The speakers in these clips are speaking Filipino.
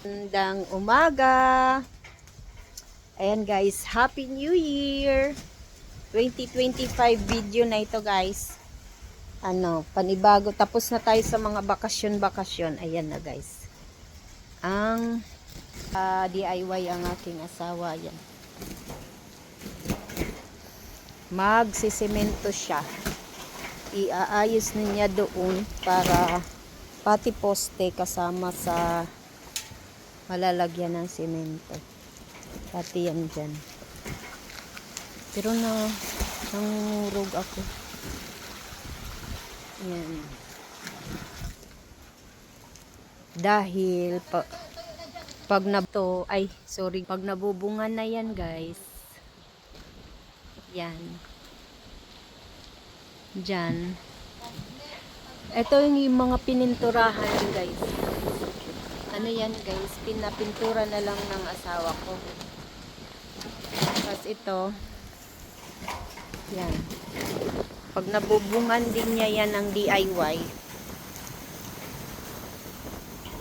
Magandang umaga. Ayan guys, Happy New Year. 2025 video na ito guys. Panibago. Tapos na tayo sa mga bakasyon-bakasyon. Ayan na guys. Ang DIY ang aking asawa. Ayan. Magsisemento siya. Iaayos niya doon para pati poste kasama sa malalagyan ng semento. Pati yan dyan. Pero nangurog ako. Yan. Dahil pag nabubungan na yan guys. Yan. Dyan. Ito yung mga pininturahan guys. Ano yan guys, pinapintura na lang ng asawa ko. Tapos ito, yan. Pag nabubungan din niya yan ng DIY,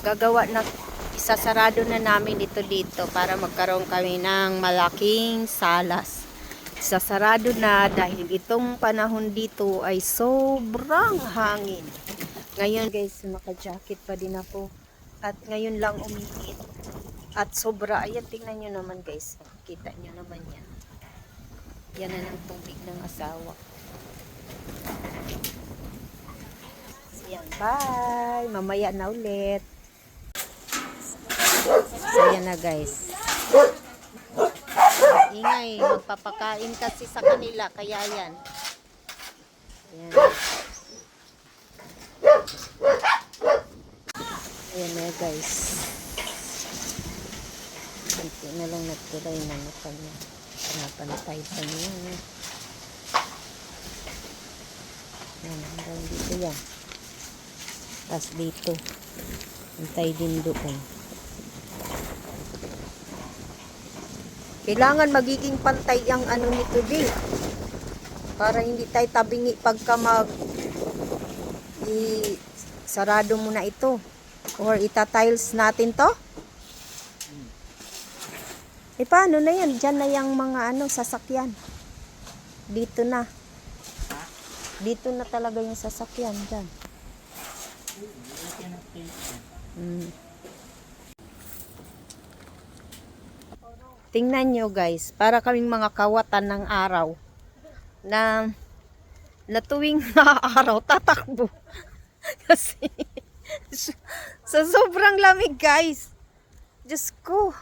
gagawa na, isasarado na namin ito dito para magkaroon kami ng malaking salas. Isasarado na dahil itong panahon dito ay sobrang hangin. Ngayon guys, naka-jacket pa din ako. At ngayon lang uminit. At sobra. Ayan, tingnan nyo naman guys. Kita nyo naman yan. Yan na ng tubig ng asawa. So yan, bye! Mamaya na ulit. So yan na guys. Ingay, magpapakain kasi sa kanila. Kaya yan. Ayan. Ayan na guys. Dito na lang nagtuloy na kanya. Pinapantay pa niya. Ayan, hanggang dito yan. Tapos dito. Antay din doon. Kailangan magiging pantay ang ano nito din. Para hindi tayo tabingi pagka sarado mo na ito. Or itatiles natin to? Paano na yan? Diyan na yung mga sasakyan. Dito na. Dito na talaga yung sasakyan. Diyan. Tingnan nyo guys. Para kaming mga kawatan ng araw. Na tuwing araw, tatakbo. Kasi sa sobrang lamig guys. Diyos ko.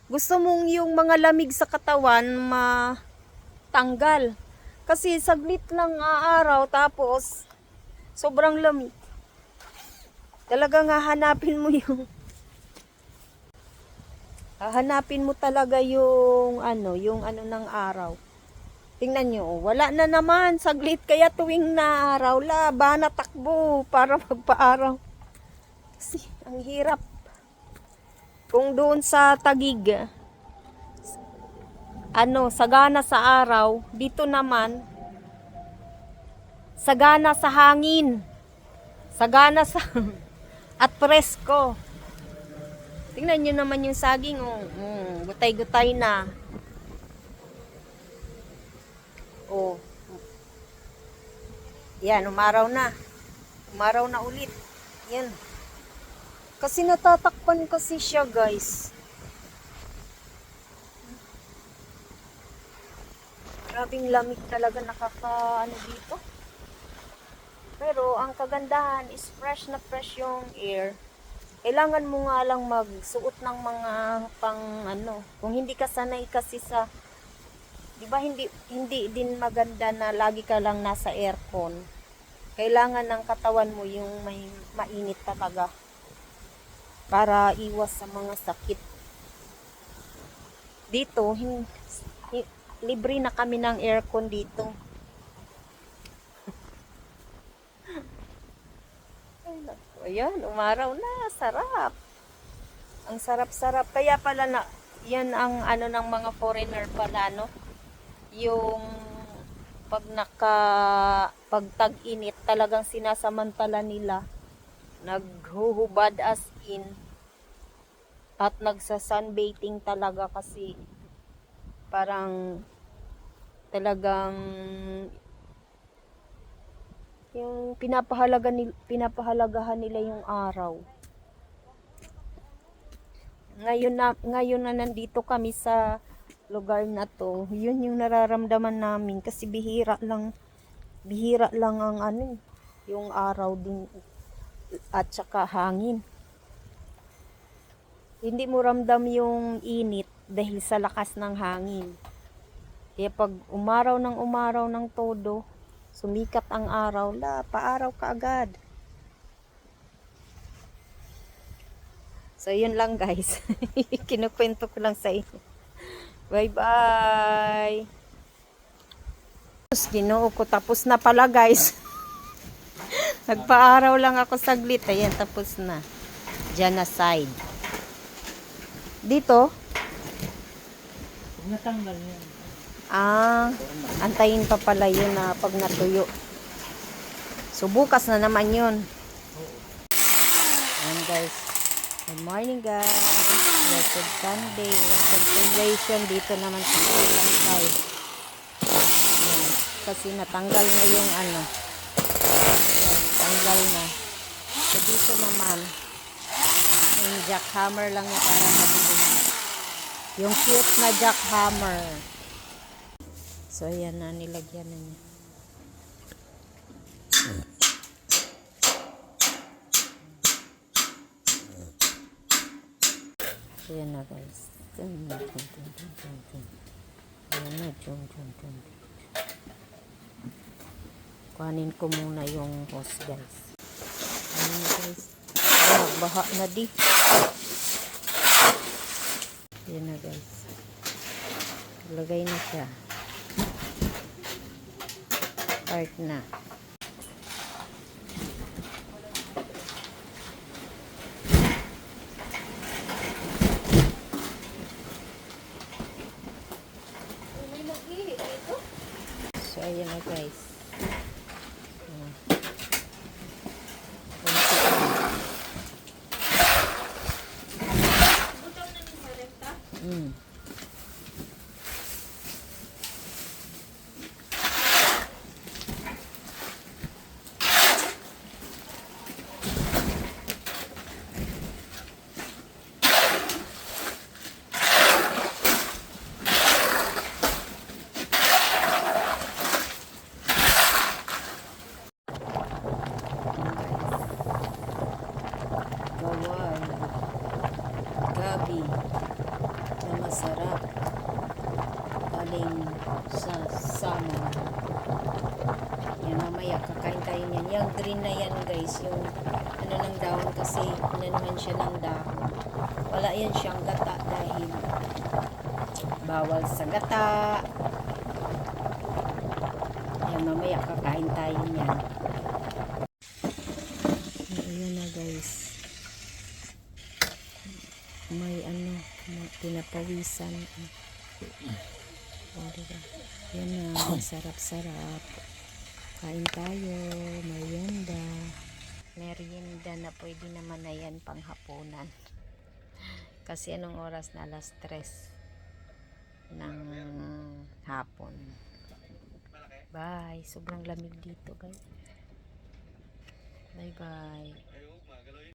Gusto mong yung mga lamig sa katawan matanggal. Kasi saglit lang araw tapos sobrang lamig. Talagang hahanapin mo talaga yung ng araw. Tingnan nyo, wala na naman, saglit kaya tuwing na araw, ba natakbo para magpaaraw. Kasi ang hirap. Kung doon sa Tagig, sagana sa araw, dito naman, sagana sa hangin, sagana sa, at presko. Tingnan nyo naman yung saging, gutay-gutay na. Yan, umaraw na. Umaraw na ulit. Yan. Kasi natatakpan kasi siya, guys. Grabing lamig talaga dito. Pero ang kagandahan is fresh na fresh yung air. Kailangan mo nga lang magsuot ng mga kung hindi ka sanay kasi sa, di ba hindi din maganda na lagi ka lang nasa aircon. Kailangan ng katawan mo yung may mainit talaga para iwas sa mga sakit. Dito, libre na kami ng aircon dito. Ayan, umaraw na, sarap. Ang sarap-sarap. Kaya pala yan ang ng mga foreigner pala, yung pag tag-init, talagang sinasamantala nila. Naghuhubad as in. At nagsa-sunbathing talaga kasi parang talagang yung pinapahalagahan nila yung araw. Ngayon na nandito kami sa lugar na to, yun yung nararamdaman namin kasi bihira lang ang ano, yung araw din at saka hangin. Hindi mo ramdam yung init dahil sa lakas ng hangin. Kaya pag umaraw ng todo, sumikat ang araw, paaraw ka agad. So, yun lang guys. Kinukwento ko lang sa inyo. Bye-bye! Ginoo ko, tapos na pala guys. Nagpaaraw lang ako saglit. Ayan, tapos na. Diyan na side. Dito? Natanggal yan. Antayin pa pala yun na pag natuyo. So, bukas na naman yun. Ayan guys. Good morning guys. Blessed Sunday. Celebration dito naman sa Kulang side. Ayan. Kasi natanggal na yung ano. Tanggal na. So, dito naman. Yung jackhammer lang yung para mabili. Yung cute na jackhammer. So, ayan na, nilagyan na niya. Ayan na, guys. Ayan na, kuhanin ko muna yung hose, guys. Ayan na, guys. Baha na di. Ayan na, guys. Lagay na siya. Start na. So, ayan na guys. Bawal. Gabi na masarap. Galing sa salmon. Yan, mamaya kakain tayo niyan. Yung green na yan guys, yung ano ng dahon kasi naman siya ng dahon. Wala yan siyang gata dahil bawal sa gata. Yan, mamaya kakain tayo niyan. Ayan na guys. May ano, pinapawisan. O, diba? Yan na, masarap-sarap. Kain tayo, merienda. Merienda na pwede naman na yan panghapunan. Kasi anong oras na? Alas 3 ng hapon. Bye. Sobrang lamig dito guys. Bye bye.